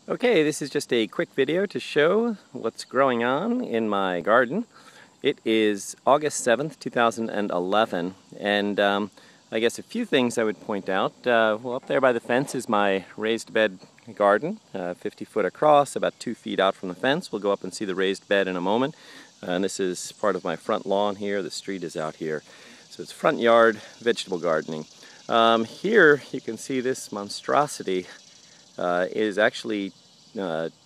Okay, this is just a quick video to show what's growing on in my garden. It is August 7th, 2011, and I guess a few things I would point out. Well, up there by the fence is my raised bed garden, 50 foot across, about 2 feet out from the fence. We'll go up and see the raised bed in a moment. And this is part of my front lawn here. The street is out here. So it's front yard vegetable gardening. Here you can see this monstrosity is actually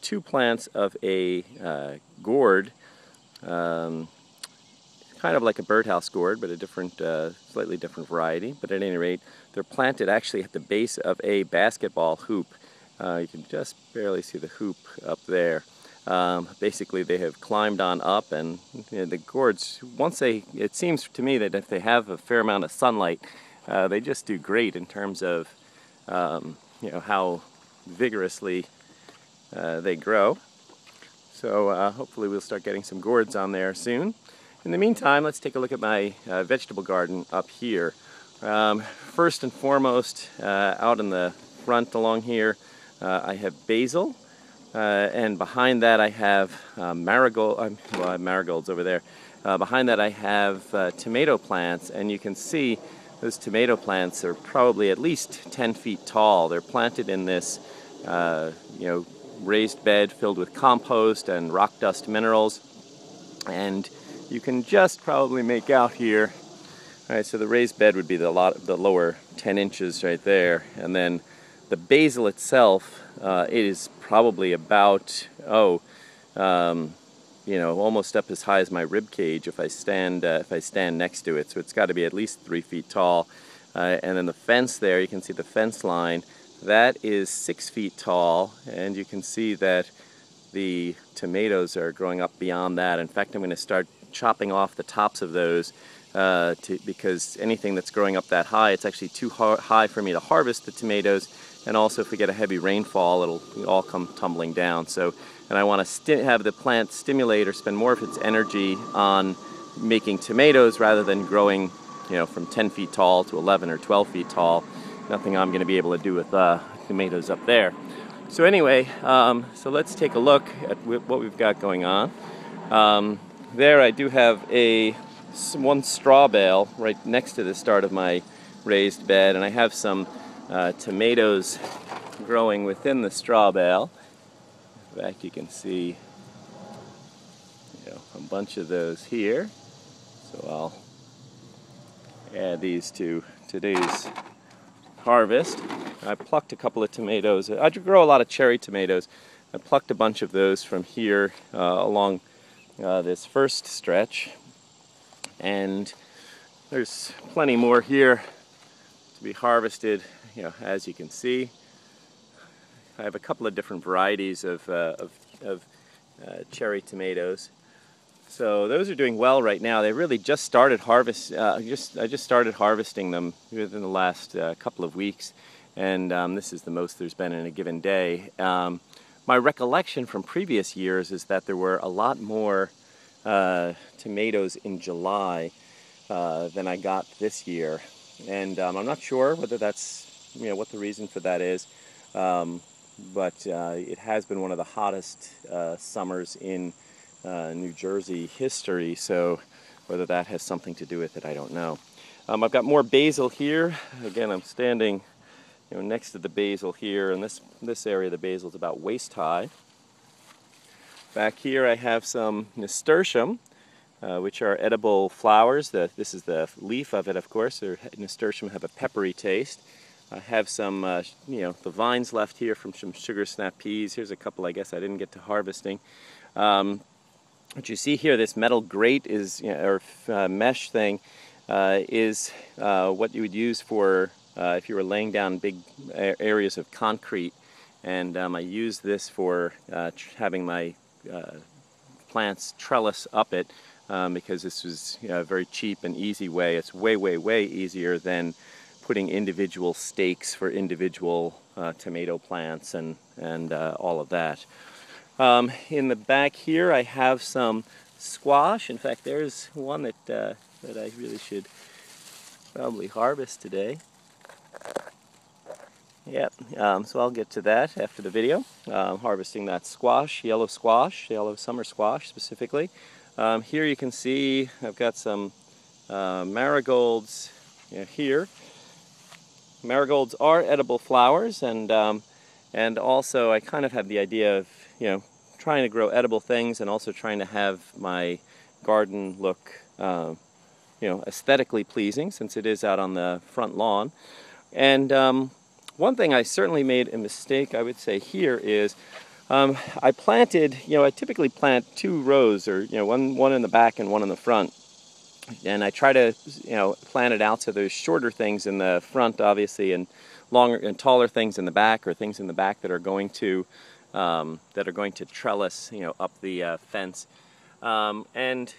two plants of a gourd, kind of like a birdhouse gourd, but a different, slightly different variety. But at any rate, they're planted actually at the base of a basketball hoop. You can just barely see the hoop up there. Basically, they have climbed on up, and the gourds, it seems to me that if they have a fair amount of sunlight, they just do great in terms of how vigorously they grow. So hopefully we'll start getting some gourds on there soon. In the meantime, let's take a look at my vegetable garden up here. First and foremost, out in the front along here, I have basil, and behind that I have marigolds over there. Behind that I have tomato plants, and you can see those tomato plants are probably at least 10 feet tall. They're planted in this raised bed filled with compost and rock dust minerals, and you can just probably make out here. All right, so the raised bed would be the lower 10 inches right there, and then the basil itself, it is probably about almost up as high as my rib cage if I stand next to it. So it's got to be at least 3 feet tall. And then the fence there, you can see the fence line. That is 6 feet tall, and you can see that the tomatoes are growing up beyond that. In fact, I'm going to start chopping off the tops of those because anything that's growing up that high, it's actually too high for me to harvest the tomatoes, and also if we get a heavy rainfall, it'll all come tumbling down. So, and I want to have the plant stimulate or spend more of its energy on making tomatoes rather than growing, from 10 feet tall to 11 or 12 feet tall. Nothing I'm going to be able to do with tomatoes up there. So anyway, so let's take a look at what we've got going on. There I do have one straw bale right next to the start of my raised bed, and I have some tomatoes growing within the straw bale. In fact, you can see a bunch of those here. So I'll add these to today's harvest. I plucked a couple of tomatoes. I grow a lot of cherry tomatoes. I plucked a bunch of those from here along this first stretch, and there's plenty more here to be harvested. As you can see, I have a couple of different varieties of cherry tomatoes. So those are doing well right now. They really just started I just started harvesting them within the last couple of weeks, and this is the most there's been in a given day. My recollection from previous years is that there were a lot more tomatoes in July than I got this year, and I'm not sure whether that's what the reason for that is, but it has been one of the hottest summers in New Jersey history, so whether that has something to do with it, I don't know. I've got more basil here. Again, I'm standing next to the basil here, and this area of the basil is about waist high. Back here I have some nasturtium, which are edible flowers. This is the leaf of it, of course. Nasturtium have a peppery taste. I have some, the vines left here from some sugar snap peas. Here's a couple I guess I didn't get to harvesting. What you see here, this metal grate is, mesh thing, is what you would use for if you were laying down big areas of concrete. And I use this for having my plants trellis up it, because this was a very cheap and easy way. It's way, way, way easier than putting individual stakes for individual tomato plants and all of that. In the back here I have some squash. In fact, there's one that I really should probably harvest today. Yep, so I'll get to that after the video. Harvesting that squash, yellow summer squash specifically. Here you can see I've got some marigolds here. Marigolds are edible flowers, and also I kind of have the idea of trying to grow edible things and also trying to have my garden look aesthetically pleasing, since it is out on the front lawn. And one thing I certainly made a mistake, I would say, here is I planted, I typically plant 2 rows, or one in the back and one in the front. And I try to, plan it out so there's shorter things in the front, obviously, and longer and taller things in the back, or things in the back that are going to trellis, up the fence. And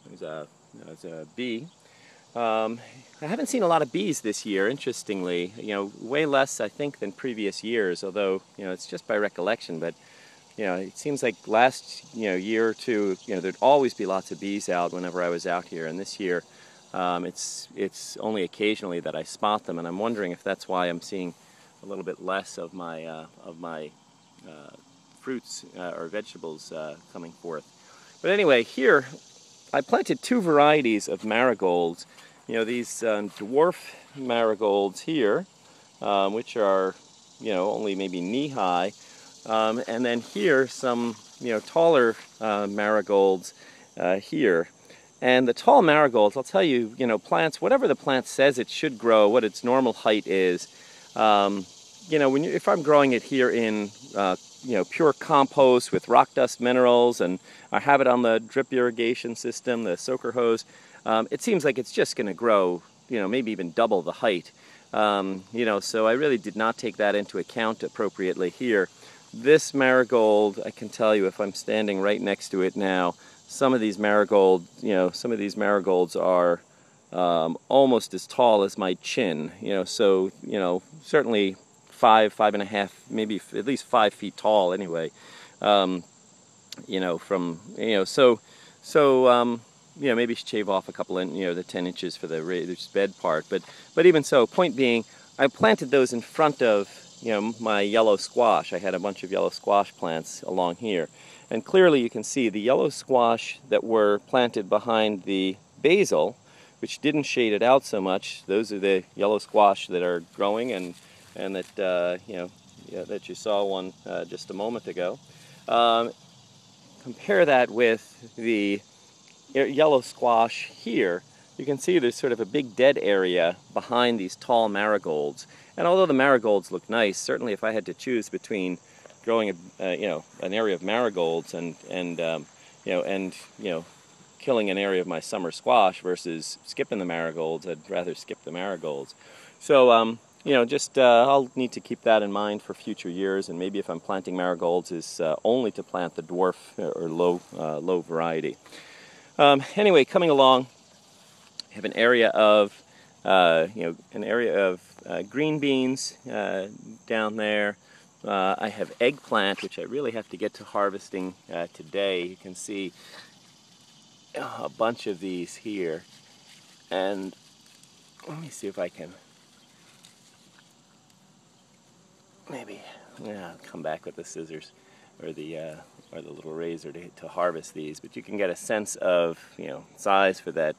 there's a bee. I haven't seen a lot of bees this year, interestingly. Way less, I think, than previous years. Although, it's just by recollection, but. It seems like last year or two, there'd always be lots of bees out whenever I was out here, and this year it's only occasionally that I spot them, and I'm wondering if that's why I'm seeing a little bit less of my fruits or vegetables coming forth. But anyway, here I planted 2 varieties of marigolds. These dwarf marigolds here, which are only maybe knee-high. And then here some taller marigolds here. And the tall marigolds, I'll tell you, plants, whatever the plant says it should grow, what its normal height is, if I'm growing it here in pure compost with rock dust minerals, and I have it on the drip irrigation system, the soaker hose, it seems like it's just going to grow, maybe even double the height. So I really did not take that into account appropriately here. This marigold, I can tell you, if I'm standing right next to it now, some of these marigolds are almost as tall as my chin. So certainly 5.5, maybe at least 5 feet tall anyway. Maybe shave off a couple of the 10 inches for the raised bed part. But even so, point being, I planted those in front of my yellow squash. I had a bunch of yellow squash plants along here. And clearly you can see the yellow squash that were planted behind the basil, which didn't shade it out so much. Those are the yellow squash that are growing, and that that you saw one just a moment ago. Compare that with the yellow squash here. You can see there's sort of a big dead area behind these tall marigolds. And although the marigolds look nice, certainly if I had to choose between growing an area of marigolds and killing an area of my summer squash versus skipping the marigolds, I'd rather skip the marigolds. So I'll need to keep that in mind for future years, and maybe if I'm planting marigolds, is only to plant the dwarf or low variety. Anyway, coming along, I have an area of green beans down there. I have eggplant, which I really have to get to harvesting today. You can see a bunch of these here, and let me see if I can come back with the scissors or the little razor to harvest these. But you can get a sense of size for that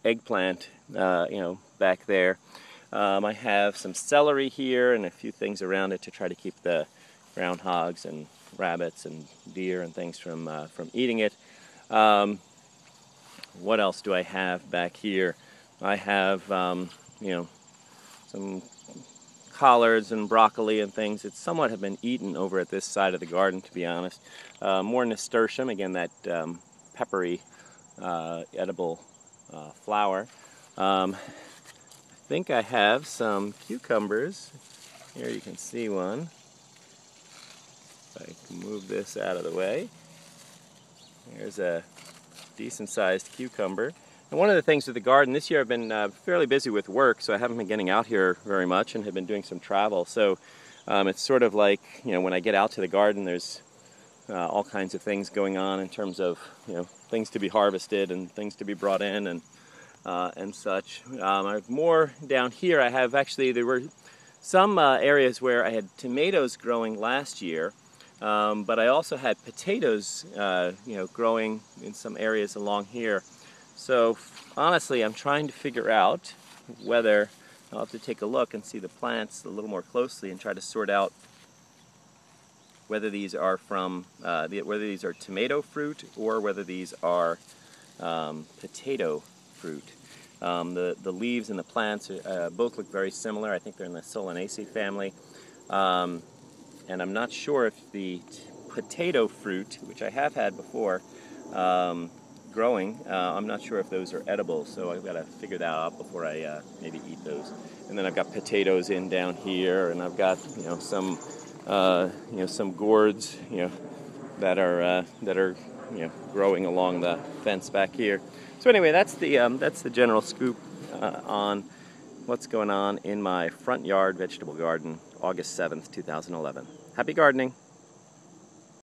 eggplant back there. I have some celery here and a few things around it to try to keep the groundhogs and rabbits and deer and things from eating it. What else do I have back here? I have some collards and broccoli and things that somewhat have been eaten over at this side of the garden, to be honest. More nasturtium, again that peppery edible flower. I think I have some cucumbers. Here you can see one. If I can move this out of the way. Here's a decent-sized cucumber. And one of the things with the garden, this year I've been fairly busy with work, so I haven't been getting out here very much and have been doing some travel. So it's sort of like, when I get out to the garden, there's all kinds of things going on in terms of, things to be harvested and things to be brought in and such. I have more down here. I have actually, there were some areas where I had tomatoes growing last year, but I also had potatoes, growing in some areas along here. So honestly, I'm trying to figure out whether I'll have to take a look and see the plants a little more closely and try to sort out whether these are from whether these are tomato fruit or whether these are potato fruit. The leaves and the plants both look very similar. I think they're in the Solanaceae family. And I'm not sure if the potato fruit, which I have had before, growing, I'm not sure if those are edible, so I've got to figure that out before I maybe eat those. And then I've got potatoes in down here, and I've got some gourds that are growing along the fence back here. So anyway, that's the general scoop on what's going on in my front yard vegetable garden, August 7th, 2011. Happy gardening!